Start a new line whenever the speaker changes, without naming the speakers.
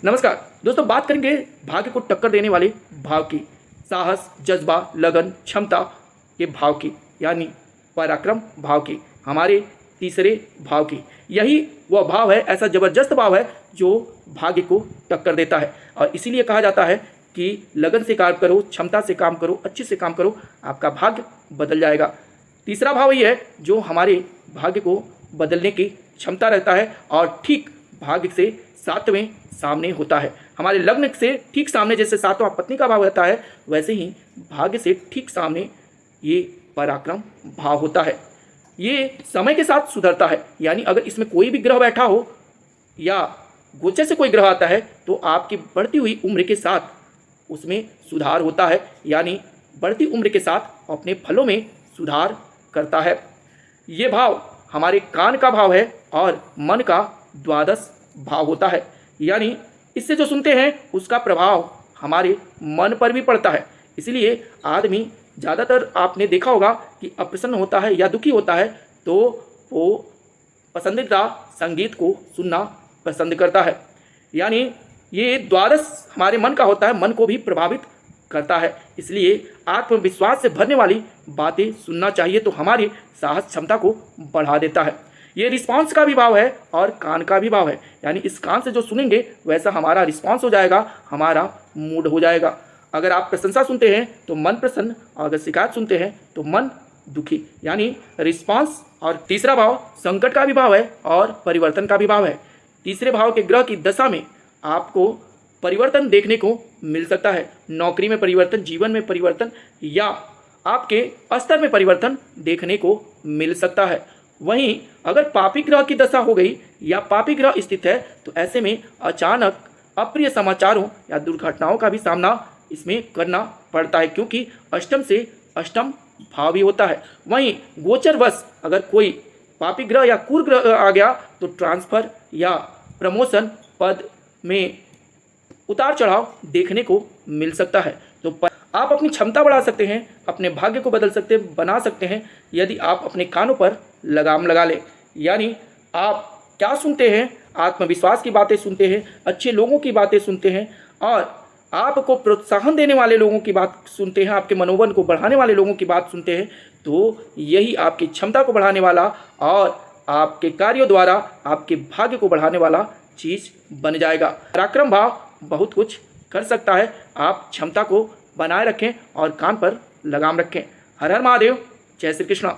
नमस्कार दोस्तों, बात करेंगे भाग्य को टक्कर देने वाले भाव की, साहस, जज्बा, लगन, क्षमता के भाव की, यानी पराक्रम भाव की, हमारे तीसरे भाव की। यही वह भाव है, ऐसा जबरदस्त भाव है जो भाग्य को टक्कर देता है। और इसीलिए कहा जाता है कि लगन से काम करो, क्षमता से काम करो, अच्छे से काम करो, आपका भाग्य बदल जाएगा। तीसरा भाव ये है जो हमारे भाग्य को बदलने की क्षमता रहता है और ठीक भाग्य से सातवें सामने होता है। हमारे लग्न से ठीक सामने जैसे सातवां पत्नी का भाव रहता है, वैसे ही भाग्य से ठीक सामने ये पराक्रम भाव होता है। ये समय के साथ सुधरता है, यानी अगर इसमें कोई भी ग्रह बैठा हो या गोचर से कोई ग्रह आता है तो आपकी बढ़ती हुई उम्र के साथ उसमें सुधार होता है, यानी बढ़ती उम्र के साथ अपने फलों में सुधार करता है। ये भाव हमारे कान का भाव है और मन का द्वादश भाव होता है, यानी इससे जो सुनते हैं उसका प्रभाव हमारे मन पर भी पड़ता है। इसलिए आदमी ज़्यादातर आपने देखा होगा कि अप्रसन्न होता है या दुखी होता है तो वो पसंदीदा संगीत को सुनना पसंद करता है, यानी ये द्वादश हमारे मन का होता है, मन को भी प्रभावित करता है। इसलिए आत्मविश्वास से भरने वाली बातें सुनना चाहिए तो हमारी साहस क्षमता को बढ़ा देता है। ये रिस्पांस का भी भाव है और कान का भी भाव है, यानी इस कान से जो सुनेंगे वैसा हमारा रिस्पांस हो जाएगा, हमारा मूड हो जाएगा। अगर आप प्रशंसा सुनते हैं तो मन प्रसन्न, और अगर शिकायत सुनते हैं तो मन दुखी, यानी रिस्पांस। और तीसरा भाव संकट का भी भाव है और परिवर्तन का भी भाव है। तीसरे भाव के ग्रह की दशा में आपको परिवर्तन देखने को मिल सकता है। नौकरी में परिवर्तन, जीवन में परिवर्तन या आपके स्तर में परिवर्तन देखने को मिल सकता है। वहीं अगर पापी ग्रह की दशा हो गई या पापी ग्रह स्थित है तो ऐसे में अचानक अप्रिय समाचारों या दुर्घटनाओं का भी सामना इसमें करना पड़ता है, क्योंकि अष्टम से अष्टम भाव भी होता है। वहीं गोचरवश अगर कोई पापी ग्रह या कुर ग्रह आ गया तो ट्रांसफर या प्रमोशन, पद में उतार चढ़ाव देखने को मिल सकता है। तो आप अपनी क्षमता बढ़ा सकते हैं, अपने भाग्य को बदल सकते हैं, बना सकते हैं, यदि आप अपने कानों पर लगाम लगा लें। यानी आप क्या सुनते हैं, आत्मविश्वास की बातें सुनते हैं, अच्छे लोगों की बातें सुनते हैं और आपको प्रोत्साहन देने वाले लोगों की बात सुनते हैं, आपके मनोबल को बढ़ाने वाले लोगों की बात सुनते हैं, तो यही आपकी क्षमता को बढ़ाने वाला और आपके कार्यों द्वारा आपके भाग्य को बढ़ाने वाला चीज़ बन जाएगा। पराक्रम भाव बहुत कुछ कर सकता है। आप क्षमता को बनाए रखें और कान पर लगाम रखें। हर हर महादेव, जय श्री कृष्ण।